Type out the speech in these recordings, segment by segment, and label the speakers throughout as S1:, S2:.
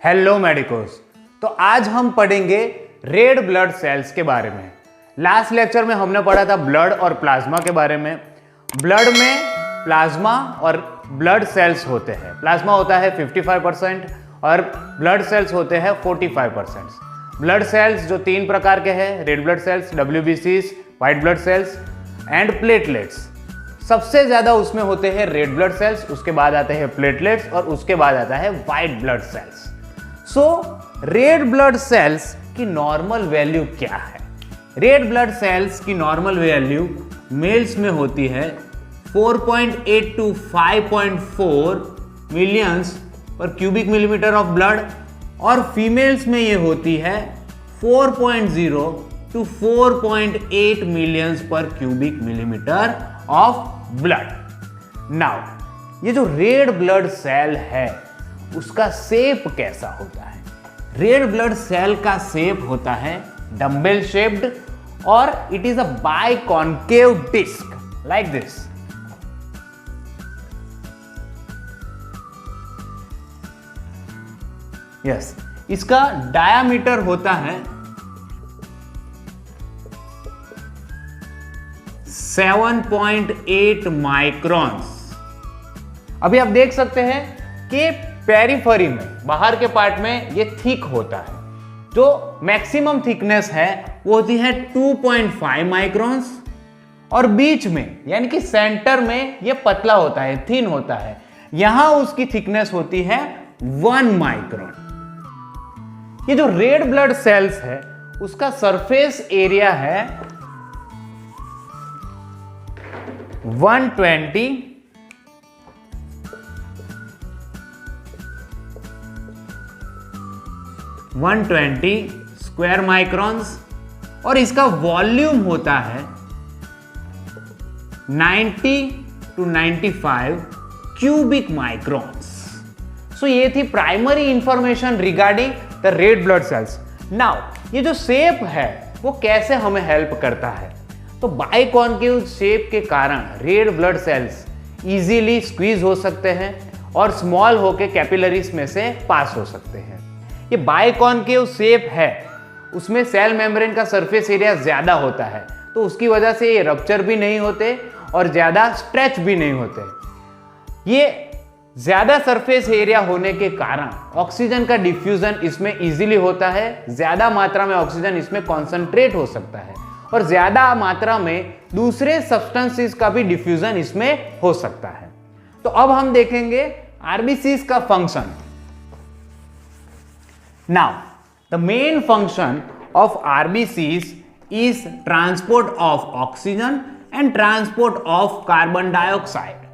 S1: Hello medicos. तो आज हम पढ़ेंगे रेड ब्लड सेल्स के बारे में। लास्ट लेक्चर में हमने पढ़ा था ब्लड और प्लाज्मा के बारे में। ब्लड में प्लाज्मा और ब्लड सेल्स होते हैं। प्लाज्मा होता है 55% और ब्लड सेल्स होते हैं 45%। ब्लड सेल्स जो 3 प्रकार के हैं, red blood cells, WBCs, white blood cells and platelets. सबसे ज्यादा उसमें होते हैं रेड ब्लड सेल्स, उसके बाद आते हैं प्लेटलेट्स और उसके बाद आता है व्हाइट ब्लड सेल्स। सो रेड ब्लड सेल्स की नॉर्मल वैल्यू क्या है? रेड ब्लड सेल्स की नॉर्मल वैल्यू मेल्स में होती है 4.8 to 5.4 मिलियंस पर क्यूबिक मिलीमीटर ऑफ ब्लड और फीमेल्स में ये होती है 4.0 to 4.8 मिलियंस पर cubic millimetre of blood. Now ये जो रेड ब्लड सेल है उसका शेप कैसा होता है? रेड ब्लड सेल का शेप होता है डम्बेल शेप्ड और it is a biconcave disc like this. Yes, इसका डायामीटर होता है 7.8 माइक्रॉन्स। अभी आप देख सकते हैं कि पेरिफेरी में, बाहर के पार्ट में ये थिक होता है। जो मैक्सिमम थिकनेस है वो होती है 2.5 माइक्रॉन्स और बीच में यानी कि सेंटर में ये पतला होता है, थिन होता है। यहां उसकी थिकनेस होती है 1 माइक्रॉन। ये जो रेड ब्लड सेल्स है उसका सरफेस एरिया है 120 स्क्वायर माइक्रॉन्स और इसका वॉल्यूम होता है 90 to 95 क्यूबिक माइक्रॉन्स। सो ये थी primary information regarding the red blood cells. Now ये जो शेप है वो कैसे हमें हेल्प करता है? तो बाइकॉन्केव शेप के कारण red blood cells easily squeeze हो सकते हैं और स्मॉल होके कैपिलरीज में से पास हो सकते हैं। ये बाइकॉन्केव शेप है, उसमें सेल मेम्ब्रेन का सरफेस एरिया ज्यादा होता है, तो उसकी वजह से ये रप्चर भी नहीं होते और ज्यादा स्ट्रेच भी नहीं होते। ये ज्यादा सरफेस एरिया होने के कारण ऑक्सीजन का डिफ्यूजन इसमें इजीली होता है, ज्यादा मात्रा में ऑक्सीजन इसमें कॉन्सेंट्रेट हो सकता है और ज्यादा मात्रा में दूसरे सब्सटेंसेस का भी डिफ्यूजन इसमें हो सकता है। तो अब हम देखेंगे आरबीसीज का function. Now, the main function of RBCs is transport of oxygen and transport of carbon dioxide.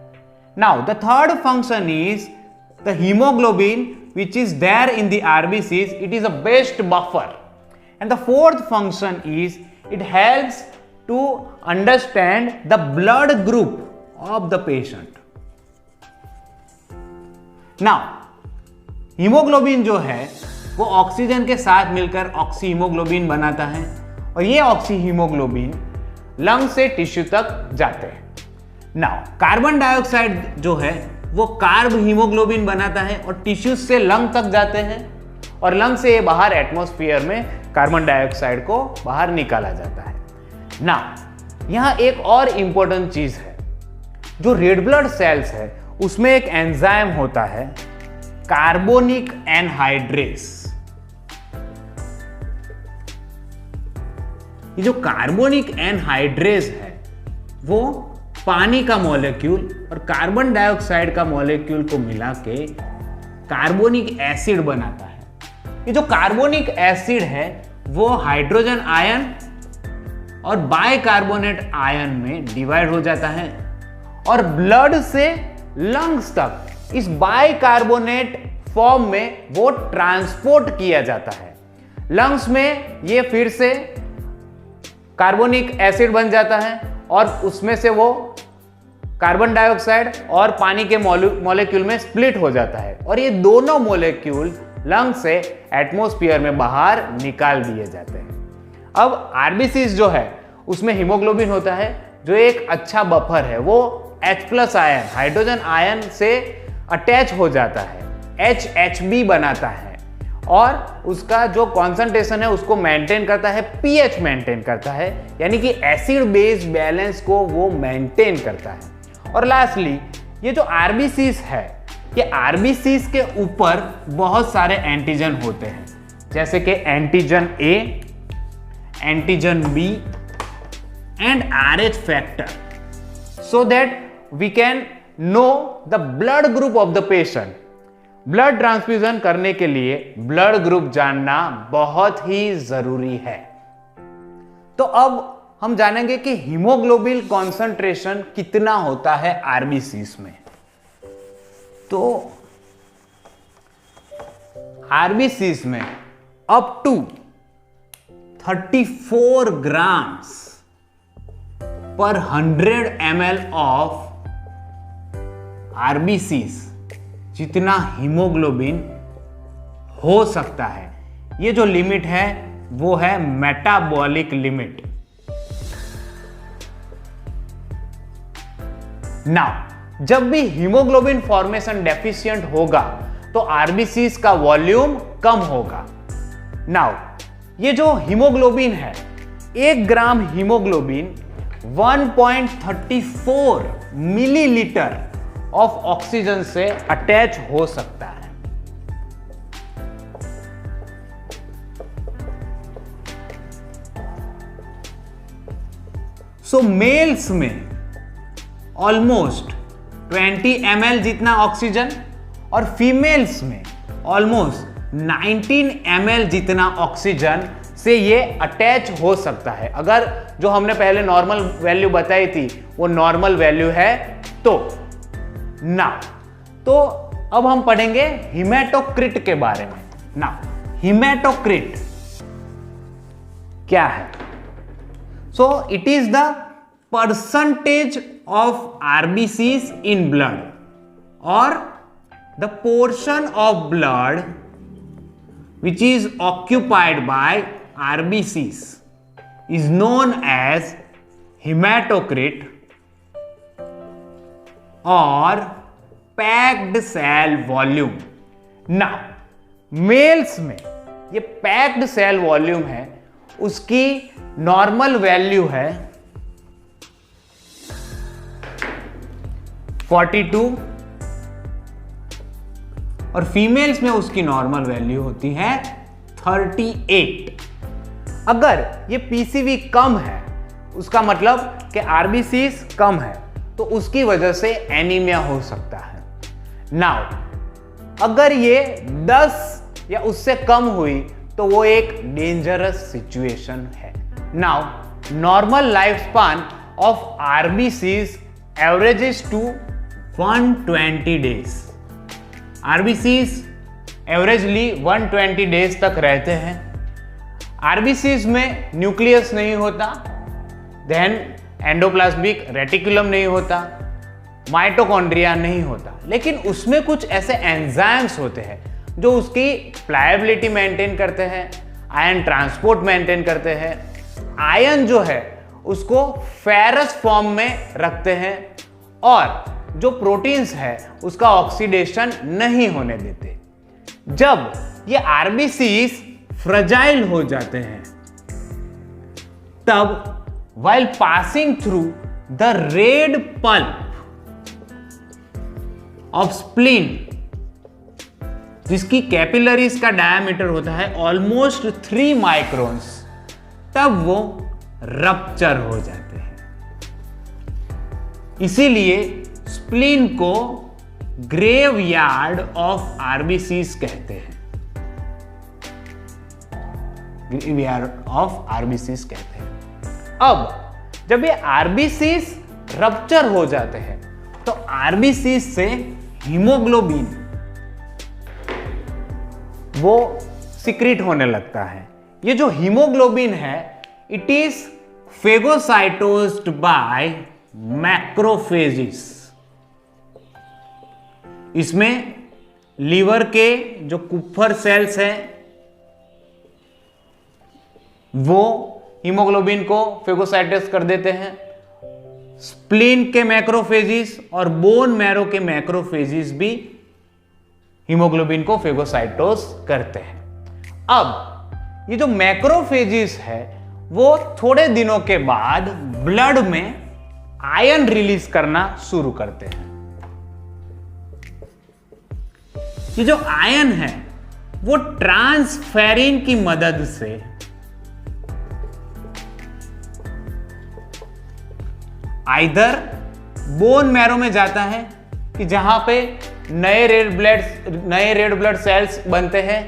S1: Now, the third function is the hemoglobin, which is there in the RBCs. It is a best buffer. And the fourth function is it helps to understand the blood group of the patient. Now, haemoglobin जो है वो oxygen के साथ मिलकर oxy haemoglobin बनाता है और ये ऑक्सी हीमोग्लोबिन लंग से टिश्यू तक जाते हैं। नाउ कार्बन डाइऑक्साइड जो है वो कार्ब हीमोग्लोबिन बनाता है और टिश्यू से लंग तक जाते हैं और लंग से ये बाहर एटमॉस्फेयर में कार्बन डाइऑक्साइड को बाहर निकाला जाता है। नाउ यहां एक और इंपॉर्टेंट चीज है, जो रेड ब्लड सेल्स है उसमें एक एंजाइम होता है कार्बोनिक एनहाइड्रेस। ये जो कार्बोनिक एनहाइड्रेस है वो पानी का मॉलिक्यूल और कार्बन डाइऑक्साइड का मॉलिक्यूल को मिला के कार्बोनिक एसिड बनाता है। ये जो कार्बोनिक एसिड है वो हाइड्रोजन आयन और बाइकार्बोनेट आयन में डिवाइड हो जाता है और ब्लड से लंग्स तक इस बाइकार्बोनेट फॉर्म में वो ट्रांसपोर्ट किया जाता है। लंग्स में ये फिर से कार्बोनिक एसिड बन जाता है और उसमें से वो कार्बन डाइऑक्साइड और पानी के मॉलिक्यूल में स्प्लिट हो जाता है और ये दोनों मॉलिक्यूल लंग से एटमॉस्फेयर में बाहर निकाल दिए जाते हैं। अब आरबीसीज जो है उसमें हीमोग्लोबिन होता है जो एक अच्छा बफर है, वो H+ आयन हाइड्रोजन आयन से अटैच हो जाता है, HHB बनाता है और उसका जो कॉन्सेंट्रेशन है उसको मेंटेन करता है, पीएच मेंटेन करता है, यानी कि एसिड बेस बैलेंस को वो मेंटेन करता है। और लास्टली ये जो आरबीसीज है, ये आरबीसीज के ऊपर बहुत सारे एंटीजन होते हैं, जैसे कि antigen A, antigen B and Rh factor, so that we can know the blood group of the patient. Blood transfusion करने के लिए ब्लड ग्रुप जानना बहुत ही जरूरी है। तो अब हम जानेंगे कि हीमोग्लोबिन कॉन्सेंट्रेशन कितना होता है आरबीसीज में। तो आरबीसीज में अप टू 34 ग्राम्स पर 100 ml ऑफ आरबीसीज जितना हीमोग्लोबिन हो सकता है। ये जो लिमिट है वो है मेटाबॉलिक लिमिट। नाउ जब भी हीमोग्लोबिन फॉर्मेशन डेफिशिएंट होगा तो आरबीसीज का वॉल्यूम कम होगा। नाउ ये जो हीमोग्लोबिन है, 1 ग्राम हीमोग्लोबिन 1.34 मिलीलीटर ऑफ ऑक्सीजन से अटैच हो सकता है। सो मेल्स में ऑलमोस्ट 20 ml जितना ऑक्सीजन और फीमेल्स में ऑलमोस्ट 19 ml जितना ऑक्सीजन से ये अटैच हो सकता है। अगर जो हमने पहले नॉर्मल वैल्यू बताई थी वो नॉर्मल वैल्यू है तो अब हम पढ़ेंगे हीमेटोक्रिट के बारे में। हीमेटोक्रिट क्या है? So it is the percentage of RBCs in blood और the portion of blood which is occupied by RBCs is known as hematocrit और packed cell volume। Now males में ये पैक्ड सेल वॉल्यूम है, उसकी normal value है 42 और females में उसकी नॉर्मल वैल्यू होती है 38। अगर ये पीसीवी कम है उसका मतलब कि आरबीसीज कम है, तो उसकी वजह से एनीमिया हो सकता है। नाउ अगर ये 10 या उससे कम हुई तो वो एक डेंजरस सिचुएशन है। Now normal life span of RBCs averages to 120 days. RBCs averagely 120 days तक रहते हैं। आरबीसीज में न्यूक्लियस नहीं होता, देन एंडोप्लाज्मिक रेटिकुलम नहीं होता, माइटोकॉन्ड्रिया नहीं होता, लेकिन उसमें कुछ ऐसे एंजाइम्स होते हैं जो उसकी प्लायबिलिटी मेंटेन करते हैं, आयन ट्रांसपोर्ट मेंटेन करते हैं, आयन जो है उसको फेरस फॉर्म में रखते हैं और जो प्रोटीन्स है उसका ऑक्सीडेशन नहीं होने देते। जब ये आरबीसीज फ्रजाइल हो जाते हैं तब while passing through the red pulp of spleen, जिसकी कैपिलरीज का डायमीटर होता है ऑलमोस्ट 3 माइक्रोन्स, तब वो रप्चर हो जाते हैं। इसीलिए स्प्लीन को ग्रेवयार्ड ऑफ आरबीसीज कहते हैं। ग्रेवयार्ड ऑफ आरबीसीज कहते हैं। अब जब ये आरबीसीज रप्चर हो जाते हैं तो आरबीसीज से हीमोग्लोबिन वो सिक्रीट होने लगता है। ये जो हीमोग्लोबिन है इट इज फेगोसाइटोज्ड बाय मैक्रोफेजेस। इसमें लीवर के जो कुप्फर सेल्स हैं वो हीमोग्लोबिन को फेगोसाइटस कर देते हैं। स्प्लीन के मैक्रोफेजेस और बोन मैरो के मैक्रोफेजेस भी हीमोग्लोबिन को फेगोसाइटोस करते हैं। अब ये जो मैक्रोफेजेस है वो थोड़े दिनों के बाद ब्लड में आयन रिलीज करना शुरू करते हैं। ये जो आयन है वो ट्रांसफेरिन की मदद से आइदर बोन मैरो में जाता है कि जहां पे नए रेड ब्लड सेल्स बनते हैं,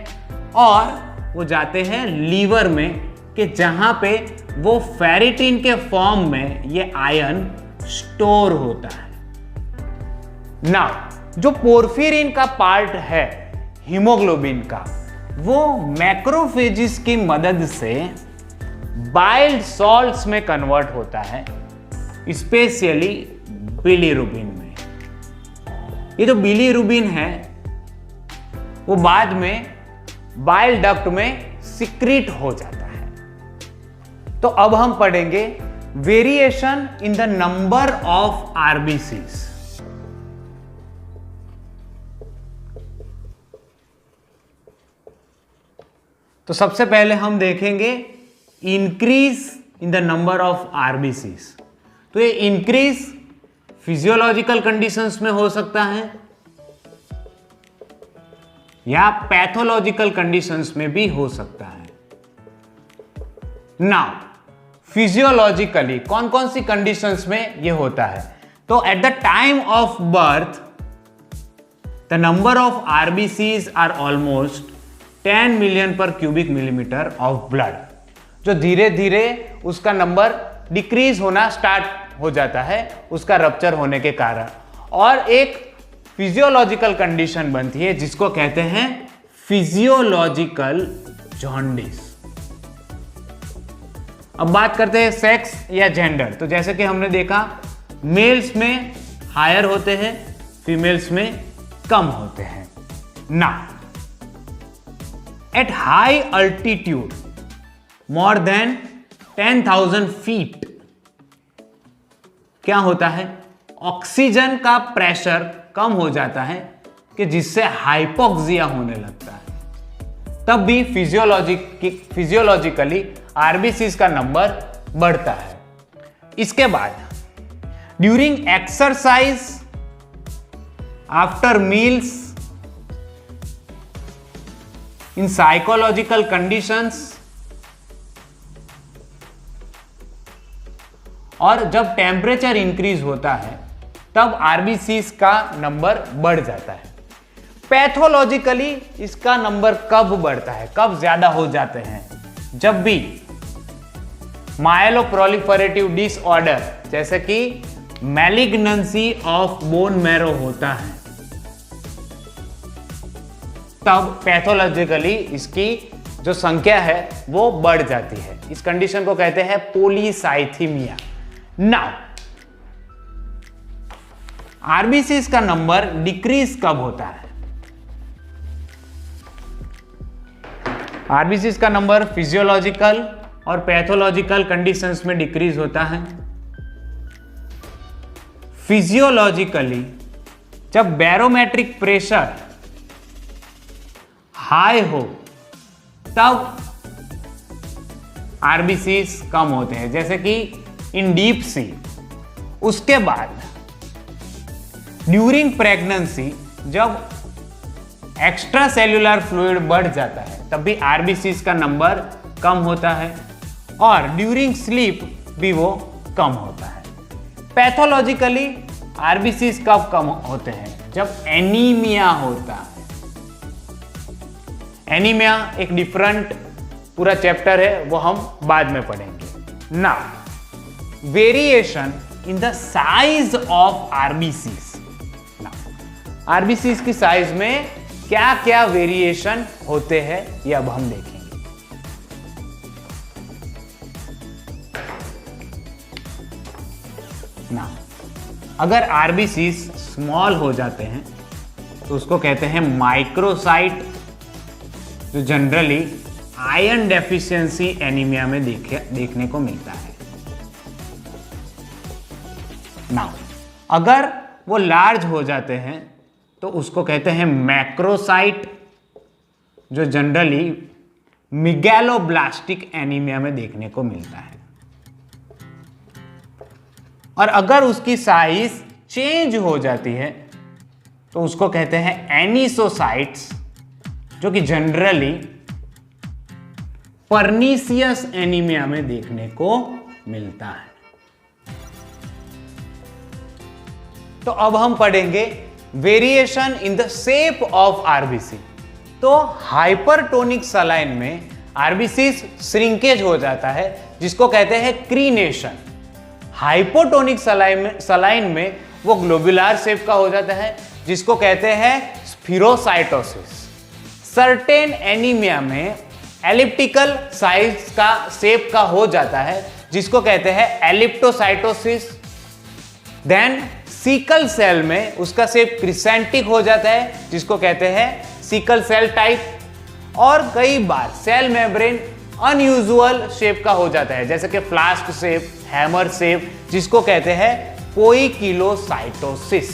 S1: और वो जाते हैं लीवर में कि जहां पे वो फेरिटिन के फॉर्म में ये आयन स्टोर होता है। नाउ जो पोर्फिरिन का पार्ट है हीमोग्लोबिन का, वो मैक्रोफेजेस की मदद से बाइल्ड सॉल्ट्स में कन्वर्ट होता है, स्पेशली बिलीरुबिन में। ये जो बिलीरुबिन है वो बाद में बाइल डक्ट में सिक्रीट हो जाता है। तो अब हम पढ़ेंगे variation in the number of RBCs. तो सबसे पहले हम देखेंगे increase in the number of RBCs. तो ये इंक्रीज फिजियोलॉजिकल कंडीशंस में हो सकता है या पैथोलॉजिकल कंडीशंस में भी हो सकता है। नाउ फिजियोलॉजिकली कौन कौन सी कंडीशंस में ये होता है? तो at the time of birth the number of RBCs are almost 10 million per cubic millimetre of blood, जो धीरे धीरे उसका नंबर डिक्रीज होना स्टार्ट हो जाता है उसका रप्चर होने के कारण, और एक फिजियोलॉजिकल कंडीशन बनती है जिसको कहते हैं फिजियोलॉजिकल जॉन्डिस। अब बात करते हैं सेक्स या जेंडर। तो जैसे कि हमने देखा मेल्स में हायर होते हैं, फीमेल्स में कम होते हैं। ना at high altitude more than 10,000 feet क्या होता है, ऑक्सीजन का प्रेशर कम हो जाता है कि जिससे हाइपोक्सिया होने लगता है। तब भी फिजियोलॉजिकली आरबीसीज का नंबर बढ़ता है। इसके बाद during exercise, after meals, in psychological conditions, और जब टेम्परेचर इंक्रीज होता है तब आरबीसीज का नंबर बढ़ जाता है। पैथोलॉजिकली इसका नंबर कब बढ़ता है, कब ज्यादा हो जाते हैं? जब भी मायलोप्रोलिफरेटिव डिसऑर्डर जैसे कि मैलिग्नेंसी ऑफ बोन मैरो होता है, तब पैथोलॉजिकली इसकी जो संख्या है वो बढ़ जाती है। इस कंडीशन को कहते हैं पोलीसाइथीमिया। नाउ आरबीसीज का नंबर डिक्रीज कब होता है? आरबीसीज का नंबर फिजियोलॉजिकल और पैथोलॉजिकल कंडीशंस में डिक्रीज होता है। फिजियोलॉजिकली जब बैरोमेट्रिक प्रेशर हाई हो तब आरबीसीज कम होते हैं, जैसे कि इन डीप सी। उसके बाद ड्यूरिंग प्रेगनेंसी जब एक्स्ट्रा सेल्यूलर फ्लूइड बढ़ जाता है तब भी आरबीसीज का नंबर कम होता है, और ड्यूरिंग स्लीप भी वो कम होता है। पैथोलॉजिकली आरबीसीज कब कम होते हैं? जब एनीमिया होता है। एनीमिया एक डिफरेंट पूरा चैप्टर है, वो हम बाद में पढ़ेंगे। ना variation in the size of RBCs. RBCs की साइज में क्या क्या वेरिएशन होते हैं ये अब हम देखेंगे। ना अगर आरबीसीज स्मॉल हो जाते हैं तो उसको कहते हैं माइक्रोसाइट, जो जनरली आयरन डेफिशिएंसी एनीमिया में देखने को मिलता है। नाउ अगर वो लार्ज हो जाते हैं तो उसको कहते हैं मैक्रोसाइट, जो जनरली मेगालोब्लास्टिक एनीमिया में देखने को मिलता है। और अगर उसकी साइज चेंज हो जाती है तो उसको कहते हैं एनिसोसाइट्स, जो कि जनरली पर्नीसियस एनीमिया में देखने को मिलता है। तो अब हम पढ़ेंगे variation in the shape of RBC. तो हाइपरटोनिक सलाइन में आरबीसी श्रिंकेज हो जाता है, जिसको कहते हैं क्रीनेशन। हाइपोटोनिक सलाइन में वो ग्लोबुलर शेप का हो जाता है, जिसको कहते हैं स्फीरोसाइटोसिस। सर्टेन एनीमिया में एलिप्टिकल साइज का शेप का हो जाता है, जिसको कहते हैं एलिप्टोसाइटोसिस। देन सीकल सेल में उसका शेप क्रिसेंटिक हो जाता है, जिसको कहते हैं सीकल सेल टाइप। और कई बार सेल मेम्ब्रेन अनयूजुअल शेप का हो जाता है, जैसे कि फ्लास्क शेप, हैमर शेप, जिसको कहते हैं पोइकिलोसाइटोसिस।